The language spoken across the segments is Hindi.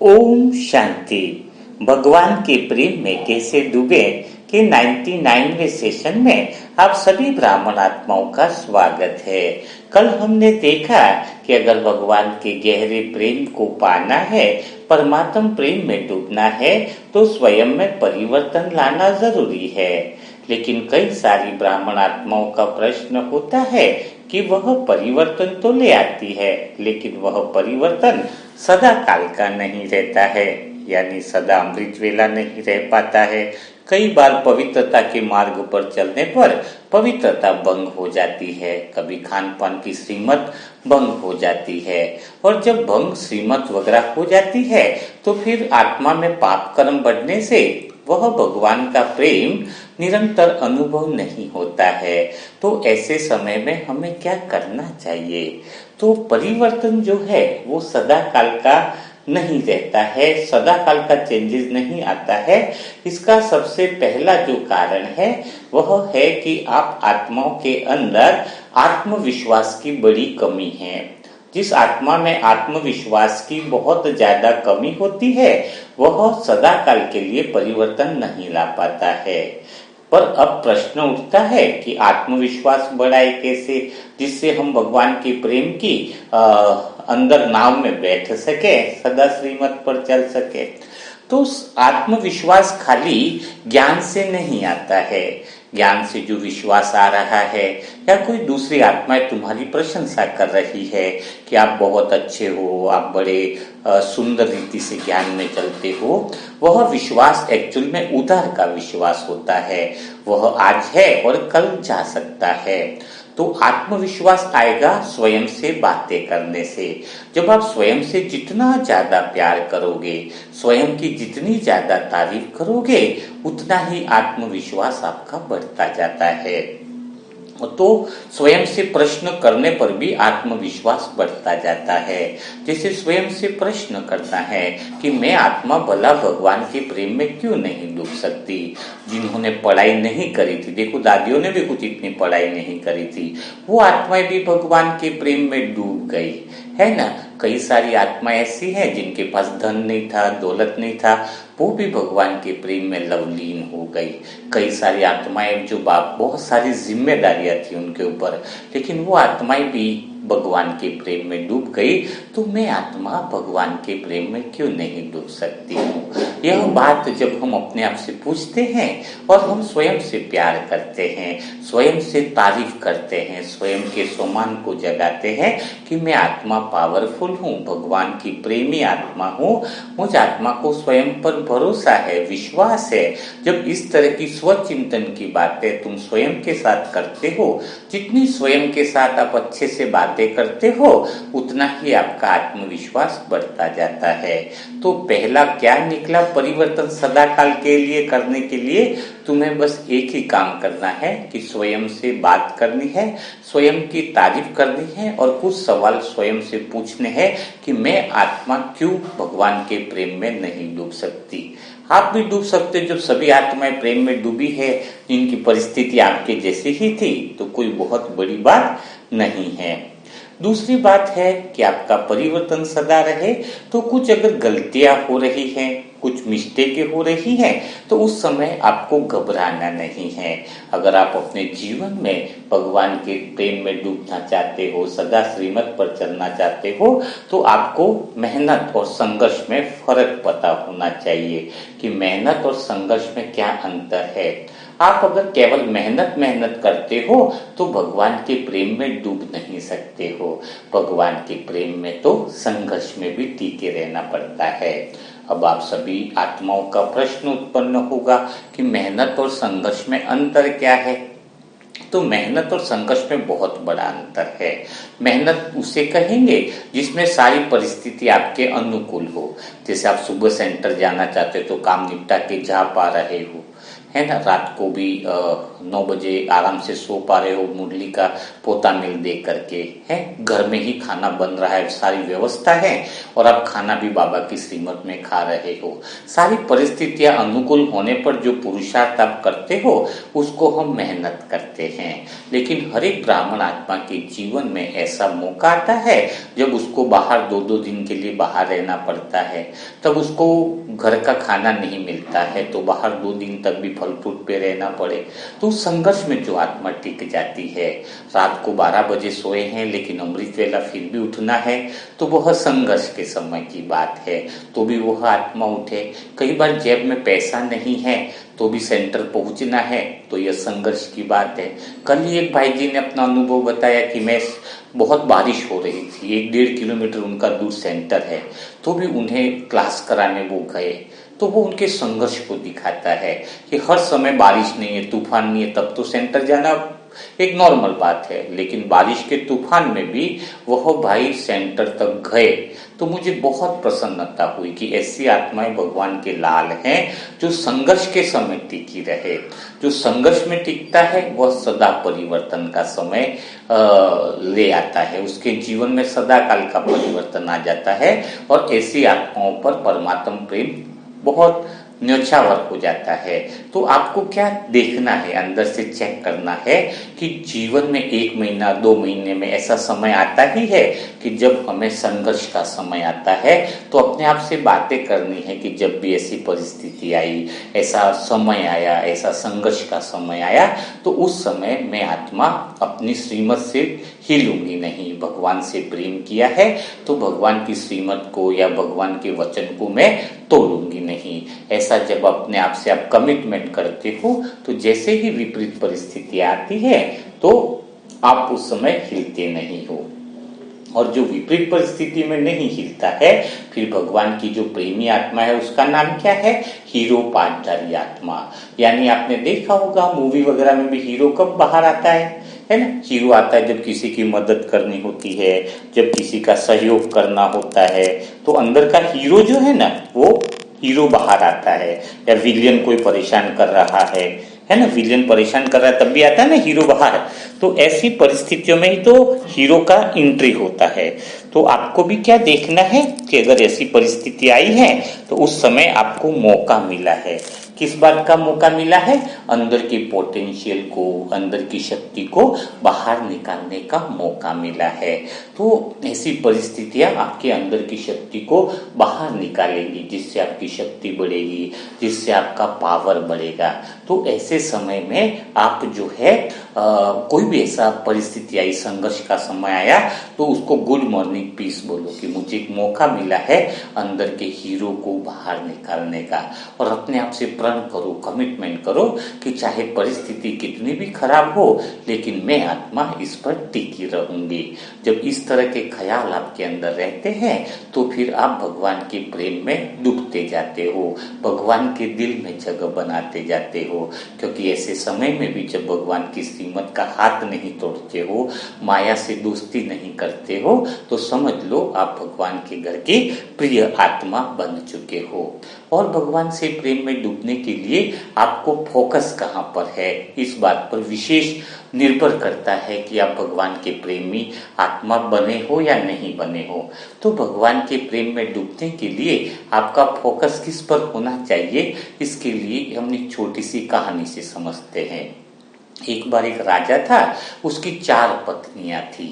ओम शांति। भगवान के प्रेम में कैसे डूबे के 99वें सेशन में आप सभी ब्राह्मण आत्माओं का स्वागत है। कल हमने देखा कि अगर भगवान के गहरे प्रेम को पाना है, परमात्म प्रेम में डूबना है, तो स्वयं में परिवर्तन लाना जरूरी है। लेकिन कई सारी ब्राह्मण आत्माओं का प्रश्न होता है कि वह परिवर्तन तो ले आती है, लेकिन वह परिवर्तन सदा काल का नहीं रहता है, यानी सदा अमृत वेला नहीं रह पाता है। कई बार पवित्रता के मार्ग पर चलने पर पवित्रता भंग हो जाती है, कभी खान पान की श्रीमत भंग हो जाती है, और जब भंग श्रीमत वगैरह हो जाती है तो फिर आत्मा में पाप कर्म बढ़ने से वह भगवान का प्रेम निरंतर अनुभव नहीं होता है। तो ऐसे समय में हमें क्या करना चाहिए? तो परिवर्तन जो है वो सदा काल का नहीं रहता है, सदा काल का चेंजेस नहीं आता है। इसका सबसे पहला जो कारण है वह है कि आप आत्माओं के अंदर आत्मविश्वास की बड़ी कमी है। जिस आत्मा में आत्मविश्वास की बहुत ज्यादा कमी होती है वह सदा काल के लिए परिवर्तन नहीं ला पाता है। पर अब प्रश्न उठता है कि आत्मविश्वास बढ़ाए कैसे, जिससे हम भगवान के प्रेम की अंदर नाव में बैठ सके, सदा श्रीमत पर चल सके। तो आत्मविश्वास खाली ज्ञान से नहीं आता है। ज्ञान से जो विश्वास आ रहा है या कोई दूसरी आत्माएं तुम्हारी प्रशंसा कर रही है कि आप बहुत अच्छे हो, आप बड़े सुंदर रीति से ज्ञान में चलते हो, वह विश्वास एक्चुअल में उधार का विश्वास होता है। वह आज है और कल जा सकता है। तो आत्मविश्वास आएगा स्वयं से बातें करने से। जब आप स्वयं से जितना ज्यादा प्यार करोगे, स्वयं की जितनी ज्यादा तारीफ करोगे, उतना ही आत्मविश्वास आपका बढ़ता जाता है। तो स्वयं से प्रश्न करने पर भी आत्मविश्वास बढ़ता जाता है। जैसे स्वयं से प्रश्न करता है कि मैं आत्मा भला भगवान के प्रेम में क्यों नहीं डूब सकती। जिन्होंने पढ़ाई नहीं करी थी, देखो दादियों ने भी कुछ इतनी पढ़ाई नहीं करी थी, वो आत्माएं भी भगवान के प्रेम में डूब गई, है ना। कई सारी आत्माएं ऐसी हैं जिनके पास धन नहीं था, दौलत नहीं था, वो भी भगवान के प्रेम में लवलीन हो गई। कई सारी आत्माएं जो बहुत सारी जिम्मेदारियां थी उनके ऊपर, लेकिन वो आत्माएं भी भगवान के प्रेम में डूब गई। तो मैं आत्मा भगवान के प्रेम में क्यों नहीं डूब सकती हूँ? यह बात जब हम अपने आप से पूछते हैं और हम स्वयं से प्यार करते हैं, स्वयं से तारीफ करते हैं, स्वयं के सम्मान को जगाते हैं कि मैं आत्मा पावरफुल हूँ, भगवान की प्रेमी आत्मा हूँ, मुझ आत्मा को स्वयं पर भरोसा है, विश्वास है। जब इस तरह की स्वचिंतन की बातें तुम स्वयं के साथ करते हो, जितनी स्वयं के साथ आप अच्छे से बातें करते हो, उतना ही आपका आत्मविश्वास बढ़ता जाता है। तो पहला क्या निकला परिवर्तन सदा काल के लिए करने के लिए? तुम्हें बस एक ही काम करना है कि स्वयं से बात करनी है, स्वयं की तारीफ करनी है, और कुछ सवाल स्वयं से पूछने हैं कि मैं आत्मा क्यों भगवान के प्रेम में नहीं डूब सकती। आप भी डूब सकते जब सभी आत्माएं प्रेम में डूबी है, जिनकी परिस्थिति आपके जैसी ही थी, तो कोई बहुत बड़ी बात नहीं है। दूसरी बात है कि आपका परिवर्तन सदा रहे, तो कुछ अगर गलतियां हो रही हैं, कुछ मिस्टेकें हो रही हैं, तो उस समय आपको घबराना नहीं है। अगर आप अपने जीवन में भगवान के प्रेम में डूबना चाहते हो, सदा श्रीमत पर चलना चाहते हो, तो आपको मेहनत और संघर्ष में फर्क पता होना चाहिए कि मेहनत और संघर्ष में क्या अंतर है। आप अगर केवल मेहनत करते हो तो भगवान के प्रेम में डूब नहीं सकते हो। भगवान के प्रेम में तो संघर्ष में भी टिके रहना पड़ता है। अब आप सभी आत्माओं का प्रश्न उत्पन्न होगा कि मेहनत और संघर्ष में अंतर क्या है? तो मेहनत और संघर्ष में बहुत बड़ा अंतर है। मेहनत उसे कहेंगे जिसमें सारी परिस्थिति आपके अनुकूल हो। जैसे आप सुबह सेंटर जाना चाहते हो तो काम निपटा के जा पा रहे हो, है ना, रात को भी 9 बजे आराम से सो पा रहे हो मुरली का पोता मिल दे करके, है घर में ही खाना बन रहा है, सारी व्यवस्था है और आप खाना भी बाबा की श्रीमत में खा रहे हो। सारी परिस्थितियां अनुकूल होने पर जो पुरुषार्थ आप करते हो उसको हम मेहनत करते हैं। लेकिन हर एक ब्राह्मण आत्मा के जीवन में ऐसा मौका आता है जब उसको बाहर 2-2 दिन के लिए बाहर रहना पड़ता है, तब उसको घर का खाना नहीं मिलता है तो बाहर 2 दिन तक भी फल फ्रूट पे रहना पड़े, तो संघर्ष में जो आत्मा टिक जाती है। रात को 12 बजे सोए हैं लेकिन अमृत वेला फिर भी उठना है, तो वह संघर्ष के समय की बात है, तो भी वह आत्मा उठे। कई बार जेब में पैसा नहीं है तो भी सेंटर पहुंचना है, तो यह संघर्ष की बात है। कल ही एक भाई जी ने अपना अनुभव बताया कि मैं बहुत बारिश हो रही थी, 1-1.5 किलोमीटर उनका दूर सेंटर है, तो भी उन्हें क्लास कराने वो गए। तो वो उनके संघर्ष को दिखाता है कि हर समय बारिश नहीं है, तूफान नहीं है, तब तो सेंटर जाना एक नॉर्मल बात है, लेकिन बारिश के तूफान में भी वह भाई सेंटर तक गए। तो मुझे बहुत प्रसन्नता हुई कि ऐसी आत्माएं भगवान के लाल हैं जो संघर्ष के समय टिकी रहे। जो संघर्ष में टिकता है वह सदा परिवर्तन का समय ले आता है, उसके जीवन में सदा काल का परिवर्तन आ जाता है और ऐसी आत्माओं पर परमात्मा प्रेम बहुत न्यौछावर हो जाता है। तो आपको क्या देखना है, अंदर से चेक करना है कि जीवन में 1 महीना 2 महीने में ऐसा समय आता ही है कि जब हमें संघर्ष का समय आता है, तो अपने आप से बातें करनी है कि जब भी ऐसी परिस्थिति आई, ऐसा समय आया, ऐसा संघर्ष का समय आया, तो उस समय मैं आत्मा अपनी श्रीमत से हिलूंगी नहीं। भगवान से प्रेम किया है तो भगवान की श्रीमत को या भगवान के वचन को मैं तोड़ूंगी नहीं। ऐसा जब अपने आप से आप कमिटमेंट करते हो तो जैसे ही विपरीत परिस्थिति आती है तो आप उस समय हिलते नहीं हो। और जो विपरीत परिस्थिति में नहीं हिलता है, फिर भगवान की जो प्रेमी आत्मा है उसका नाम क्या है? हीरो पाठधारी आत्मा। यानी आपने देखा होगा मूवी वगैरह में भी हीरो कब बाहर आता है ना? हीरो आता है जब किसी की मदद करनी होती है, जब किसी का सहयोग करना होता है, तो अंदर का हीरो जो है ना वो हीरो बाहर आता है। या विलियन कोई परेशान कर रहा है ना, विलियन परेशान कर रहा है तब भी आता है ना हीरो बाहर। तो ऐसी परिस्थितियों में ही तो हीरो का एंट्री होता है। तो आपको भी क्या देखना है कि अगर ऐसी परिस्थिति आई है तो उस समय आपको मौका मिला है। किस बात का मौका मिला है? अंदर की पोटेंशियल को, अंदर की शक्ति को बाहर निकालने का मौका मिला है। तो ऐसी परिस्थितियां आपके अंदर की शक्ति को बाहर निकालेंगी, जिससे आपकी शक्ति बढ़ेगी, जिससे आपका पावर बढ़ेगा। तो ऐसे समय में आप जो है कोई भी ऐसा परिस्थिति आई, संघर्ष का समय आया, तो उसको गुड मॉर्निंग पीस बोलो कि मुझे एक मौका मिला है अंदर के हीरो को बाहर निकालने का। और अपने आप से प्रण करो, कमिटमेंट करो कि चाहे परिस्थिति कितनी भी खराब हो, लेकिन मैं आत्मा इस पर टिकी रहूंगी। जब इस तरह के ख्याल आपके अंदर रहते हैं तो फिर आप भगवान के प्रेम में डूबते जाते हो, भगवान के दिल में जगह बनाते जाते हो। क्योंकि ऐसे समय में भी जब भगवान की श्रीमत का हाथ नहीं तोड़ते हो, माया से दोस्ती नहीं करते हो, तो समझ लो आप भगवान के घर की प्रिय आत्मा बन चुके हो। और भगवान से प्रेम में डूबने के लिए आपको फोकस कहाँ पर है, इस बात पर विशेष निर्भर करता है कि आप भगवान के प्रेमी आत्मा बने हो या नहीं बने हो। तो भगवान के प्रेम में डूबने के लिए आपका फोकस किस पर होना चाहिए, इसके लिए हम एक छोटी सी कहानी से समझते हैं। एक बार एक राजा था, उसकी 4 पत्नियां थी,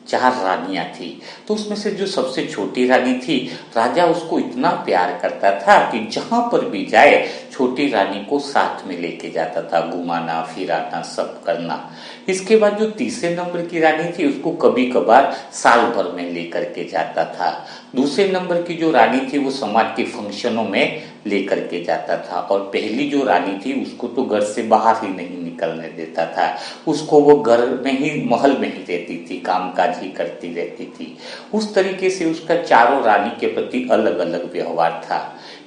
4 रानियां थी। तो उसमें से जो सबसे छोटी रानी थी, राजा उसको इतना प्यार करता था कि जहां पर भी जाए छोटी रानी को साथ में लेके जाता था, घुमाना फिराना सब करना। इसके बाद जो तीसरे नंबर की रानी थी, उसको कभी कभार साल भर में लेकर के जाता था। दूसरे नंबर की जो रानी थी वो समाज के फंक्शनों में लेकर के जाता था। और पहली जो रानी थी उसको तो घर से बाहर ही नहीं निकलने देता था, उसको वो घर में ही, महल में ही रहती थी, कामकाज ही करती रहती थी। उस तरीके से उसका चारों रानी के प्रति अलग अलग व्यवहार था।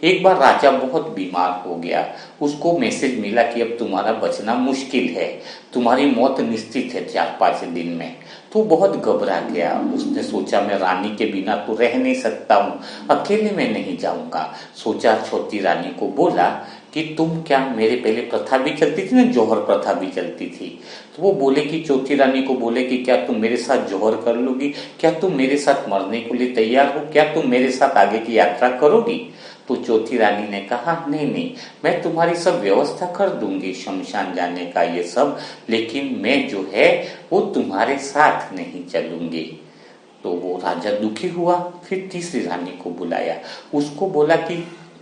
एक बार राजा बहुत बीमार हो गया, उसको मैसेज मिला कि अब तुम्हारा बचना मुश्किल है, तुम्हारी मौत निश्चित है 4-5 दिन में। तो बहुत घबरा गया। उसने सोचा मैं रानी के बिना तो रह नहीं सकता हूँ, अकेले में नहीं जाऊंगा। सोचा छोटी रानी को बोला कि तुम क्या, मेरे पहले प्रथा भी चलती थी ना, जौहर प्रथा भी चलती थी। तो वो बोले कि चौथी रानी को बोले कि क्या तुम मेरे साथ जौहर कर लोगी, क्या तुम मेरे साथ मरने के लिए तैयार हो, क्या तुम मेरे साथ आगे की यात्रा करोगी। तो चौथी रानी ने कहा नहीं नहीं, मैं तुम्हारी सब व्यवस्था कर दूंगी शमशान जाने का ये सब, लेकिन मैं जो है वो तुम्हारे साथ नहीं चलूंगी। तो वो राजा दुखी हुआ। फिर तीसरी रानी को बुलाया, उसको बोला कि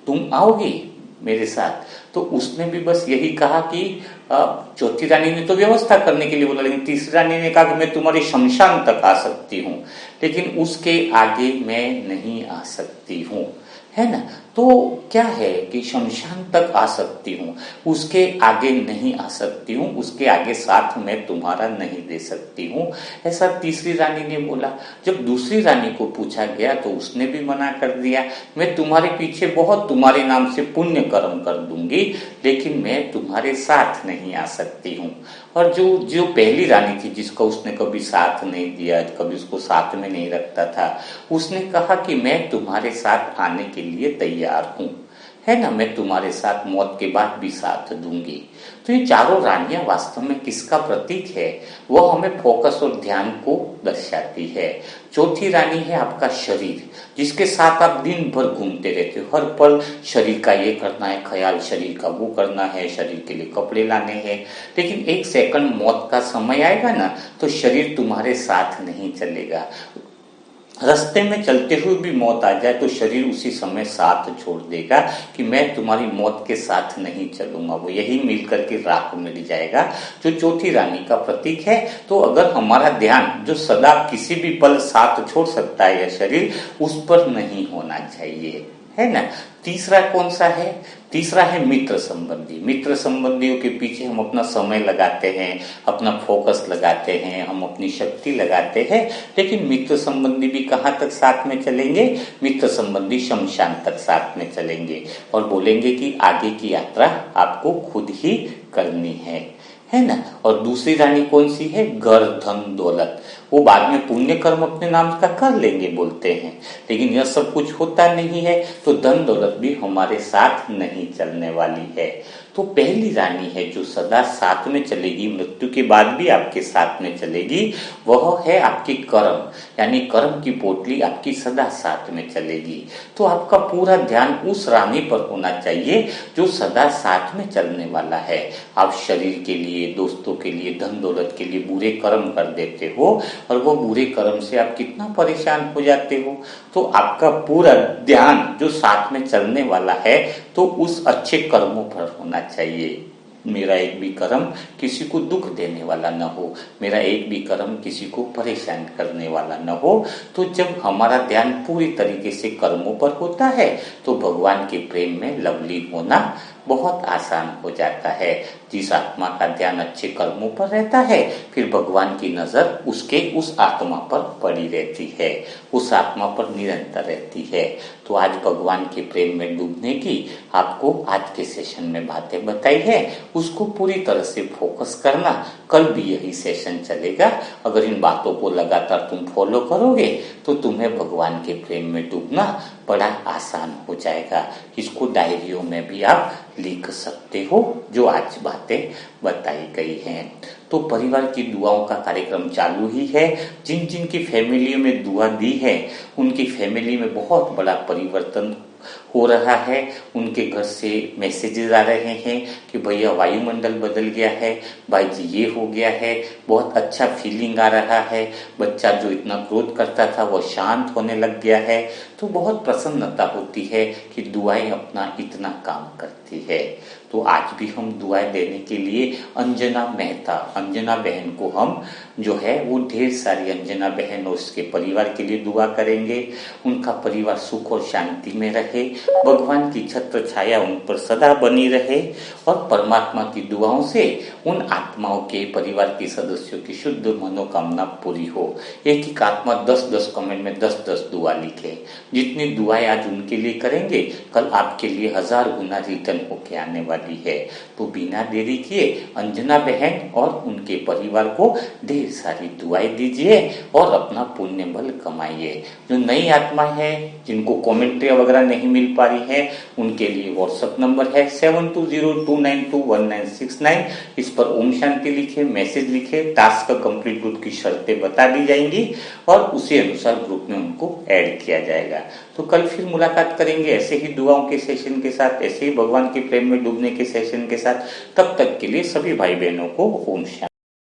तुम आओगी मेरे साथ। तो उसने भी बस यही कहा कि चौथी रानी ने तो व्यवस्था करने के लिए बोला, लेकिन तीसरी रानी ने कहा कि मैं तुम्हारे शमशान तक आ सकती हूँ, लेकिन उसके आगे मैं नहीं आ सकती हूँ, है ना। तो क्या है कि शमशान तक आ सकती हूँ, उसके आगे नहीं आ सकती हूँ, उसके आगे साथ मैं तुम्हारा नहीं दे सकती हूँ, ऐसा तीसरी रानी ने बोला। जब दूसरी रानी को पूछा गया तो उसने भी मना कर दिया, मैं तुम्हारे पीछे बहुत तुम्हारे नाम से पुण्य कर्म कर दूंगी, लेकिन मैं तुम्हारे साथ नहीं आ सकती हूँ। और जो जो पहली रानी थी जिसका उसने कभी साथ नहीं दिया, कभी उसको साथ में नहीं रखता था, उसने कहा कि मैं तुम्हारे साथ आने के लिए तैयार हूँ, है ना, मैं तुम्हारे साथ मौत के बाद भी साथ दूंगी। तो ये चारों रानियां वास्तव में किसका प्रतीक है, वो हमें फोकस और ध्यान को दर्शाती है। चौथी रानी है आपका शरीर, जिसके साथ आप दिन भर घूमते रहते हो, हर पल शरीर का ये करना है ख्याल, शरीर का वो करना है, शरीर के लिए कपड़े लाने हैं, लेकिन एक सेकंड मौत का समय आएगा ना, तो शरीर तुम्हारे साथ नहीं चलेगा। रास्ते में चलते हुए भी मौत आ जाए तो शरीर उसी समय साथ छोड़ देगा कि मैं तुम्हारी मौत के साथ नहीं चलूंगा, वो यही मिलकर के राख मिल जाएगा, जो चौथी रानी का प्रतीक है। तो अगर हमारा ध्यान जो सदा किसी भी पल साथ छोड़ सकता है यह शरीर, उस पर नहीं होना चाहिए, है ना। तीसरा कौन सा है, तीसरा है मित्र संबंधी। मित्र संबंधियों के पीछे हम अपना समय लगाते हैं, अपना फोकस लगाते हैं, हम अपनी शक्ति लगाते हैं, लेकिन मित्र संबंधी भी कहाँ तक साथ में चलेंगे, मित्र संबंधी शमशान तक साथ में चलेंगे और बोलेंगे कि आगे की यात्रा आपको खुद ही करनी है ना। और दूसरी रानी कौन सी है, घर धन दौलत, वो बाद में पुण्य कर्म अपने नाम का कर लेंगे बोलते हैं, लेकिन यह सब कुछ होता नहीं है, तो धन दौलत भी हमारे साथ नहीं चलने वाली है। तो पहली रानी है जो सदा साथ में चलेगी, मृत्यु के बाद भी आपके साथ में चलेगी, वह है आपकी कर्म, यानी कर्म की पोटली आपकी सदा साथ में चलेगी। तो आपका पूरा ध्यान उस रानी पर होना चाहिए जो सदा साथ में चलने वाला है। आप शरीर के लिए, दोस्तों के लिए, धन दौलत के लिए बुरे कर्म कर देते हो और वो बुरे कर्म से आप कितना परेशान हो जाते हो। तो आपका पूरा ध्यान जो साथ में चलने वाला है तो उस अच्छे कर्मों पर होना चाहिए। मेरा एक भी कर्म किसी को दुख देने वाला न हो, मेरा एक भी कर्म किसी को परेशान करने वाला न हो। तो जब हमारा ध्यान पूरी तरीके से कर्मों पर होता है तो भगवान के प्रेम में लवलीन होना बहुत आसान हो जाता है। जिस आत्मा का ध्यान अच्छे कर्मों पर रहता है, फिर भगवान की नजर उसके उस आत्मा पर पड़ी रहती है, उस आत्मा पर निरंतर रहती है। तो आज भगवान के प्रेम में डूबने की आपको आज के सेशन में बातें बताई है, उसको पूरी तरह से फोकस करना। कल भी यही सेशन चलेगा। अगर इन बातों को लगातार तुम फॉलो करोगे तो तुम्हें भगवान के प्रेम में डूबना बड़ा आसान हो जाएगा। इसको डायरियों में भी आप लिख सकते हो जो आज बातें बताई गई हैं। तो परिवार की दुआओं का कार्यक्रम चालू ही है। जिन जिन की फैमिलियों में दुआ दी है उनकी फैमिली में बहुत बड़ा परिवर्तन हो रहा है। उनके घर से मैसेजेस आ रहे हैं कि भैया वायुमंडल बदल गया है, भाई जी ये हो गया है, बहुत अच्छा फीलिंग आ रहा है, बच्चा जो इतना क्रोध करता था वो शांत होने लग गया है। तो बहुत प्रसन्नता होती है कि दुआएं अपना इतना काम करती है। तो आज भी हम दुआएं देने के लिए अंजना मेहता, अंजना बहन को हम जो है वो ढेर सारी अंजना बहन और उसके परिवार के लिए दुआ करेंगे। उनका परिवार सुख और शांति में रहे, भगवान की छत्र छाया उन पर सदा बनी रहे और परमात्मा की दुआओं से उन आत्माओं के परिवार के सदस्यों की शुद्ध मनोकामना पूरी हो। एक एक आत्मा 10-10 कमेंट में 10-10 दुआ लिखे जितनी दुआएं आज उनके लिए करेंगे, कल आपके लिए 1000 गुना रिटर्न होके आने वाली है। तो बिना देरी किए अंजना बहन और उनके परिवार को ढेर सारी दुआएं दीजिए और अपना पुण्य बल कमाइए। जो नई आत्मा है, जिनको कमेंट्री वगैरह नहीं मिल पा रही है, उनके लिए व्हाट्सएप नंबर है 7202921969। इस पर ओम शांति लिखे, मैसेज लिखे, टास्क कंप्लीट ग्रुप की शर्तें बता दी जाएंगी और उसी अनुसार ग्रुप में उनको ऐड किया जाएगा। तो कल फिर मुलाकात करेंगे ऐसे ही दुआओं के सेशन के साथ, ऐसे ही भगवान के प्रेम में डूबने के सेशन के साथ। तब तक के लिए सभी भाई बहनों को ओम शांति।